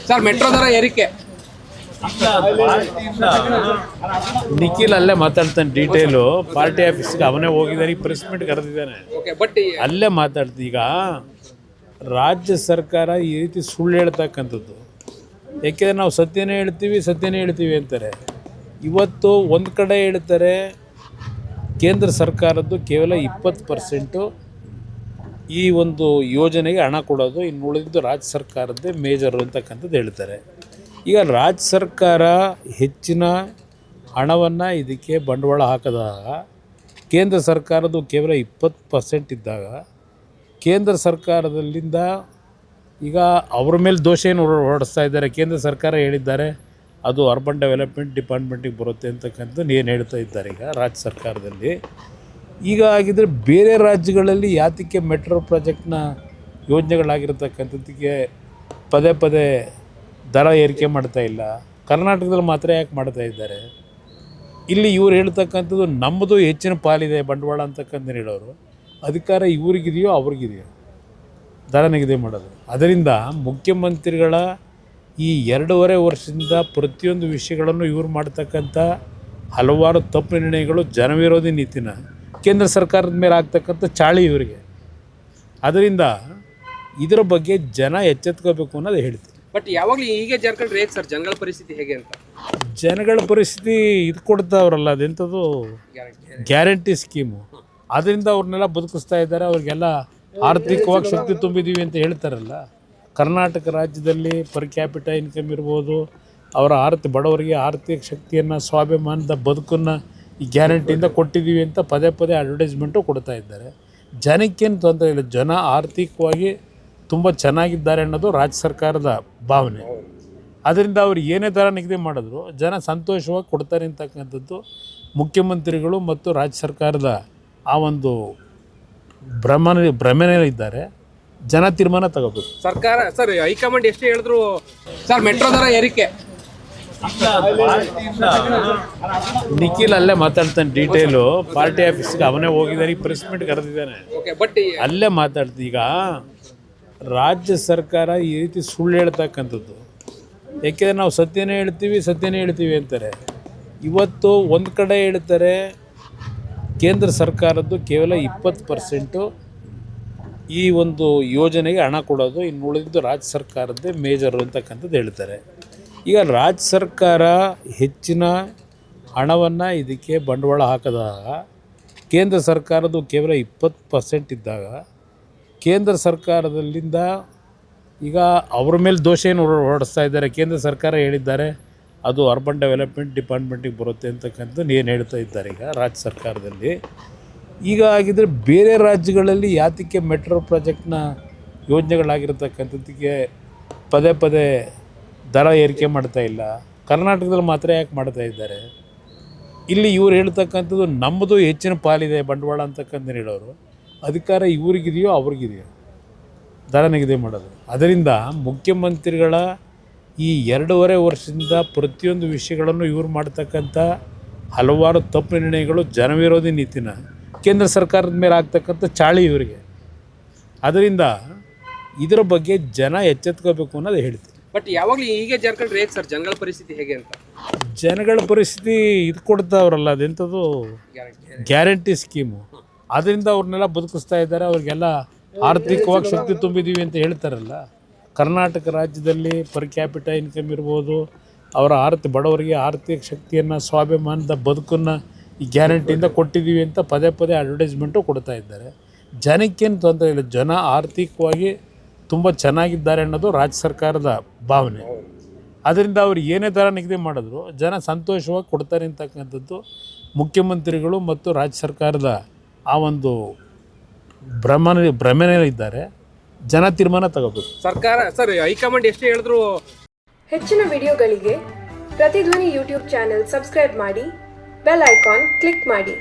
Sir metro ದರ ಏರಿಕೆ ನಿಖಿಲ್ ಅಲ್ಲೇ ಮಾತಾಡ್ತಾನೆ ಡೀಟೇಲು. ಪಾರ್ಟಿ ಆಫೀಸ್ಗೆ ಅವನೇ ಹೋಗಿದ್ದಾನೆ, ಈ ಪ್ರೆಸ್ ಮೀಟ್ ಕರೆದಿದ್ದಾನೆ, ಬಟ್ ಅಲ್ಲೇ ಮಾತಾಡ್ತೀನಿ. ಈಗ ರಾಜ್ಯ ಸರ್ಕಾರ ಈ ರೀತಿ ಸುಳ್ಳು ಹೇಳ್ತಕ್ಕಂಥದ್ದು, ಯಾಕೆಂದರೆ ನಾವು ಸತ್ಯನೇ ಹೇಳ್ತೀವಿ ಅಂತಾರೆ. ಇವತ್ತು ಒಂದು ಕಡೆ ಹೇಳ್ತಾರೆ ಕೇಂದ್ರ ಸರ್ಕಾರದ್ದು ಕೇವಲ 20% ಈ ಒಂದು ಯೋಜನೆಗೆ ಹಣ ಕೊಡೋದು, ಇನ್ನು ಉಳಿದಿದ್ದು ರಾಜ್ಯ ಸರ್ಕಾರದ್ದೇ ಮೇಜರು ಅಂತಕ್ಕಂಥದ್ದು ಹೇಳ್ತಾರೆ. ಈಗ ರಾಜ್ಯ ಸರ್ಕಾರ ಹೆಚ್ಚಿನ ಹಣವನ್ನು ಇದಕ್ಕೆ ಬಂಡವಾಳ ಹಾಕಿದಾಗ, ಕೇಂದ್ರ ಸರ್ಕಾರದ್ದು ಕೇವಲ 20% ಇದ್ದಾಗ, ಕೇಂದ್ರ ಸರ್ಕಾರದಲ್ಲಿಂದ ಈಗ ಅವ್ರ ಮೇಲೆ ದೋಷ ಏನು ಹೊರಡಿಸ್ತಾ ಇದ್ದಾರೆ. ಕೇಂದ್ರ ಸರ್ಕಾರ ಹೇಳಿದ್ದಾರೆ ಅದು ಅರ್ಬನ್ ಡೆವಲಪ್ಮೆಂಟ್ ಡಿಪಾರ್ಟ್ಮೆಂಟಿಗೆ ಬರುತ್ತೆ ಅಂತಕ್ಕಂಥದ್ದು ಏನು ಹೇಳ್ತಾ ಇದ್ದಾರೆ ಈಗ ರಾಜ್ಯ ಸರ್ಕಾರದಲ್ಲಿ. ಈಗ ಆಗಿದ್ದರೆ ಬೇರೆ ರಾಜ್ಯಗಳಲ್ಲಿ ಯಾತಕ್ಕೆ ಮೆಟ್ರೋ ಪ್ರಾಜೆಕ್ಟ್ನ ಯೋಜನೆಗಳಾಗಿರ್ತಕ್ಕಂಥದ್ದಕ್ಕೆ ಪದೇ ದರ ಏರಿಕೆ ಮಾಡ್ತಾ ಇಲ್ಲ, ಕರ್ನಾಟಕದಲ್ಲಿ ಮಾತ್ರ ಯಾಕೆ ಮಾಡ್ತಾ ಇದ್ದಾರೆ? ಇಲ್ಲಿ ಇವ್ರು ಹೇಳ್ತಕ್ಕಂಥದ್ದು ನಮ್ಮದು ಹೆಚ್ಚಿನ ಪಾಲಿದೆ ಬಂಡವಾಳ ಅಂತಕ್ಕಂಥ ಹೇಳೋರು, ಅಧಿಕಾರ ಇವ್ರಿಗಿದೆಯೋ ಅವ್ರಿಗಿದೆಯೋ ದರ ನಿಗದಿ ಮಾಡೋದು. ಅದರಿಂದ ಮುಖ್ಯಮಂತ್ರಿಗಳ ಈ 2.5 ವರ್ಷದಿಂದ ಪ್ರತಿಯೊಂದು ವಿಷಯಗಳನ್ನು ಇವ್ರು ಮಾಡ್ತಕ್ಕಂಥ ಹಲವಾರು ತಪ್ಪು ನಿರ್ಣಯಗಳು, ಜನವಿರೋಧಿ ನೀತಿನ ಕೇಂದ್ರ ಸರ್ಕಾರದ ಮೇಲೆ ಆಗ್ತಕ್ಕಂಥ ಚಾಳಿ ಇವರಿಗೆ. ಅದರಿಂದ ಇದರ ಬಗ್ಗೆ ಜನ ಎಚ್ಚೆತ್ಕೋಬೇಕು ಅನ್ನೋದು ಹೇಳ್ತೀನಿ. ಬಟ್ ಯಾವಾಗಲೂ ಹೀಗೆ ಜಾರ್ಖಂಡ್ ಹೇಗೆ ಸರ್ ಜನಗಳ ಪರಿಸ್ಥಿತಿ ಹೇಗೆ ಅಂತ? ಜನಗಳ ಪರಿಸ್ಥಿತಿ ಇದು ಕೊಡ್ತಾವ್ರಲ್ಲ, ಅದೆಂಥದ್ದು ಗ್ಯಾರಂಟಿ ಸ್ಕೀಮು, ಅದರಿಂದ ಅವ್ರನ್ನೆಲ್ಲ ಬದುಕಿಸ್ತಾ ಇದ್ದಾರೆ. ಅವ್ರಿಗೆಲ್ಲ ಆರ್ಥಿಕವಾಗಿ ಶಕ್ತಿ ತುಂಬಿದ್ದೀವಿ ಅಂತ ಹೇಳ್ತಾರಲ್ಲ. ಕರ್ನಾಟಕ ರಾಜ್ಯದಲ್ಲಿ ಪರ್ ಕ್ಯಾಪಿಟ ಇನ್ಕಮ್ ಇರ್ಬೋದು, ಅವರ ಬಡವರಿಗೆ ಆರ್ಥಿಕ ಶಕ್ತಿಯನ್ನು, ಸ್ವಾಭಿಮಾನದ ಬದುಕನ್ನು ಈ ಗ್ಯಾರಂಟಿಯಿಂದ ಕೊಟ್ಟಿದ್ದೀವಿ ಅಂತ ಪದೇ ಅಡ್ವರ್ಟೈಸ್ಮೆಂಟು ಕೊಡ್ತಾ ಇದ್ದಾರೆ. ಜನಕ್ಕೇನು ತೊಂದರೆ ಇಲ್ಲ, ಜನ ಆರ್ಥಿಕವಾಗಿ ತುಂಬ ಚೆನ್ನಾಗಿದ್ದಾರೆ ಅನ್ನೋದು ರಾಜ್ಯ ಸರ್ಕಾರದ ಭಾವನೆ. ಅದರಿಂದ ಅವ್ರು ಏನೇ ದರ ನಿಗದಿ ಮಾಡಿದ್ರು ಜನ ಸಂತೋಷವಾಗಿ ಕೊಡ್ತಾರೆ ಅಂತಕ್ಕಂಥದ್ದು ಮುಖ್ಯಮಂತ್ರಿಗಳು ಮತ್ತು ರಾಜ್ಯ ಸರ್ಕಾರದ ಆ ಒಂದು ಭ್ರಮೆಯಲ್ಲಿದ್ದಾರೆ. ಜನ ತೀರ್ಮಾನ ತಗೋಬೇಕು. ಸರ್ಕಾರ ಸರ್ ಹೈಕಮಾಂಡ್ ಎಷ್ಟು ಹೇಳಿದ್ರು ಸರ್ ಮೆಟ್ರೋ ದರ ಏರಿಕೆ ನಿಖಿಲ್ ಅಲ್ಲೇ ಮಾತಾಡ್ತಾನೆ ಡೀಟೇಲು. ಪಾರ್ಟಿ ಆಫೀಸ್ಗೆ ಅವನೇ ಹೋಗಿದ್ದಾನೆ, ಈ ಪ್ರೆಸ್ ಮೀಟ್ ಕರೆದಿದ್ದಾನೆ, ಬಟ್ ಅಲ್ಲೇ ಮಾತಾಡ್ತೀನಿ. ಈಗ ರಾಜ್ಯ ಸರ್ಕಾರ ಈ ರೀತಿ ಸುಳ್ಳು ಹೇಳ್ತಕ್ಕಂಥದ್ದು, ಯಾಕೆಂದರೆ ನಾವು ಸತ್ಯನೇ ಹೇಳ್ತೀವಿ ಅಂತಾರೆ. ಇವತ್ತು ಒಂದು ಕಡೆ ಹೇಳ್ತಾರೆ ಕೇಂದ್ರ ಸರ್ಕಾರದ್ದು ಕೇವಲ 20% ಈ ಒಂದು ಯೋಜನೆಗೆ ಹಣ ಕೊಡೋದು, ಇನ್ನು ಉಳಿದಿದ್ದು ರಾಜ್ಯ ಸರ್ಕಾರದ್ದೇ ಮೇಜರು ಅಂತಕ್ಕಂಥದ್ದು ಹೇಳ್ತಾರೆ. ಈಗ ರಾಜ್ಯ ಸರ್ಕಾರ ಹೆಚ್ಚಿನ ಹಣವನ್ನು ಇದಕ್ಕೆ ಬಂಡವಾಳ ಹಾಕಿದಾಗ, ಕೇಂದ್ರ ಸರ್ಕಾರದ್ದು ಕೇವಲ 20% ಇದ್ದಾಗ, ಕೇಂದ್ರ ಸರ್ಕಾರದಲ್ಲಿಂದ ಈಗ ಅವ್ರ ಮೇಲೆ ದೋಷ ಏನು ಹೊರಡಿಸ್ತಾ ಇದ್ದಾರೆ. ಕೇಂದ್ರ ಸರ್ಕಾರ ಹೇಳಿದ್ದಾರೆ ಅದು ಅರ್ಬನ್ ಡೆವಲಪ್ಮೆಂಟ್ ಡಿಪಾರ್ಟ್ಮೆಂಟಿಗೆ ಬರುತ್ತೆ ಅಂತಕ್ಕಂಥದ್ದು ಏನು ಹೇಳ್ತಾ ಇದ್ದಾರೆ ಈಗ ರಾಜ್ಯ ಸರ್ಕಾರದಲ್ಲಿ. ಈಗ ಆಗಿದ್ದರೆ ಬೇರೆ ರಾಜ್ಯಗಳಲ್ಲಿ ಯಾತಕ್ಕೆ ಮೆಟ್ರೋ ಪ್ರಾಜೆಕ್ಟ್ನ ಯೋಜನೆಗಳಾಗಿರ್ತಕ್ಕಂಥದ್ದಕ್ಕೆ ಪದೇ ದರ ಏರಿಕೆ ಮಾಡ್ತಾ ಇಲ್ಲ, ಕರ್ನಾಟಕದಲ್ಲಿ ಮಾತ್ರ ಯಾಕೆ ಮಾಡ್ತಾ ಇದ್ದಾರೆ? ಇಲ್ಲಿ ಇವ್ರು ಹೇಳ್ತಕ್ಕಂಥದ್ದು ನಮ್ಮದು ಹೆಚ್ಚಿನ ಪಾಲಿದೆ ಬಂಡವಾಳ ಅಂತಕ್ಕಂಥ ಹೇಳೋರು, ಅಧಿಕಾರ ಇವ್ರಿಗಿದೆಯೋ ಅವ್ರಿಗಿದೆಯೋ ದರ ನಿಗದಿ ಮಾಡೋದು. ಅದರಿಂದ ಮುಖ್ಯಮಂತ್ರಿಗಳ ಈ 2.5 ವರ್ಷದಿಂದ ಪ್ರತಿಯೊಂದು ವಿಷಯಗಳನ್ನು ಇವ್ರು ಮಾಡ್ತಕ್ಕಂಥ ಹಲವಾರು ತಪ್ಪು ನಿರ್ಣಯಗಳು, ಜನವಿರೋಧಿ ನೀತಿನ ಕೇಂದ್ರ ಸರ್ಕಾರದ ಮೇಲೆ ಆಗ್ತಕ್ಕಂಥ ಚಾಳಿ ಇವರಿಗೆ. ಅದರಿಂದ ಇದರ ಬಗ್ಗೆ ಜನ ಎಚ್ಚೆತ್ಕೋಬೇಕು ಅನ್ನೋದು ಹೇಳ್ತೀನಿ. ಬಟ್ ಯಾವಾಗಲೂ ಹೀಗೆ ಜಾರ್ಖಂಡ್ ಹೇಗೆ ಸರ್ ಜನಗಳ ಪರಿಸ್ಥಿತಿ ಹೇಗೆ ಅಂತ? ಜನಗಳ ಪರಿಸ್ಥಿತಿ ಇದು ಕೊಡ್ತಾವ್ರಲ್ಲ, ಅದೆಂಥದ್ದು ಗ್ಯಾರಂಟಿ ಸ್ಕೀಮು, ಅದರಿಂದ ಅವ್ರನ್ನೆಲ್ಲ ಬದುಕಿಸ್ತಾ ಇದ್ದಾರೆ. ಅವ್ರಿಗೆಲ್ಲ ಆರ್ಥಿಕವಾಗಿ ಶಕ್ತಿ ತುಂಬಿದ್ದೀವಿ ಅಂತ ಹೇಳ್ತಾರಲ್ಲ. ಕರ್ನಾಟಕ ರಾಜ್ಯದಲ್ಲಿ ಪರ್ ಕ್ಯಾಪಿಟ ಇನ್ಕಮ್ ಇರ್ಬೋದು, ಅವರ ಬಡವರಿಗೆ ಆರ್ಥಿಕ ಶಕ್ತಿಯನ್ನು, ಸ್ವಾಭಿಮಾನದ ಬದುಕನ್ನು ಈ ಗ್ಯಾರಂಟಿಯಿಂದ ಕೊಟ್ಟಿದ್ದೀವಿ ಅಂತ ಪದೇ ಅಡ್ವರ್ಟೈಸ್ಮೆಂಟು ಕೊಡ್ತಾ ಇದ್ದಾರೆ. ಜನಕ್ಕೇನು ತೊಂದರೆ ಇಲ್ಲ, ಜನ ಆರ್ಥಿಕವಾಗಿ ತುಂಬ ಚೆನ್ನಾಗಿದ್ದಾರೆ ಅನ್ನೋದು ರಾಜ್ಯ ಸರ್ಕಾರದ ಭಾವನೆ. ಅದರಿಂದ ಅವ್ರು ಏನೇ ದರ ನಿಗದಿ ಮಾಡಿದ್ರು ಜನ ಸಂತೋಷವಾಗಿ ಕೊಡ್ತಾರೆ ಅಂತಕ್ಕಂಥದ್ದು ಮುಖ್ಯಮಂತ್ರಿಗಳು ಮತ್ತು ರಾಜ್ಯ ಸರ್ಕಾರದ ಆ ಒಂದು ಭ್ರಮೆಯಲ್ಲಿದ್ದಾರೆ. ಜನ ತೀರ್ಮಾನ ತಗೋಬೇಕು. ಸರ್ಕಾರ ಸರ್ ಹೈಕಮಾಂಡ್ ಎಷ್ಟು ಹೇಳಿದ್ರು. ಹೆಚ್ಚಿನ ವಿಡಿಯೋಗಳಿಗೆ ಪ್ರತಿಧ್ವನಿ ಯೂಟ್ಯೂಬ್ ಚಾನೆಲ್ ಸಬ್ಸ್ಕ್ರೈಬ್ ಮಾಡಿ, ಬೆಲ್ ಐಕಾನ್ ಕ್ಲಿಕ್ ಮಾಡಿ.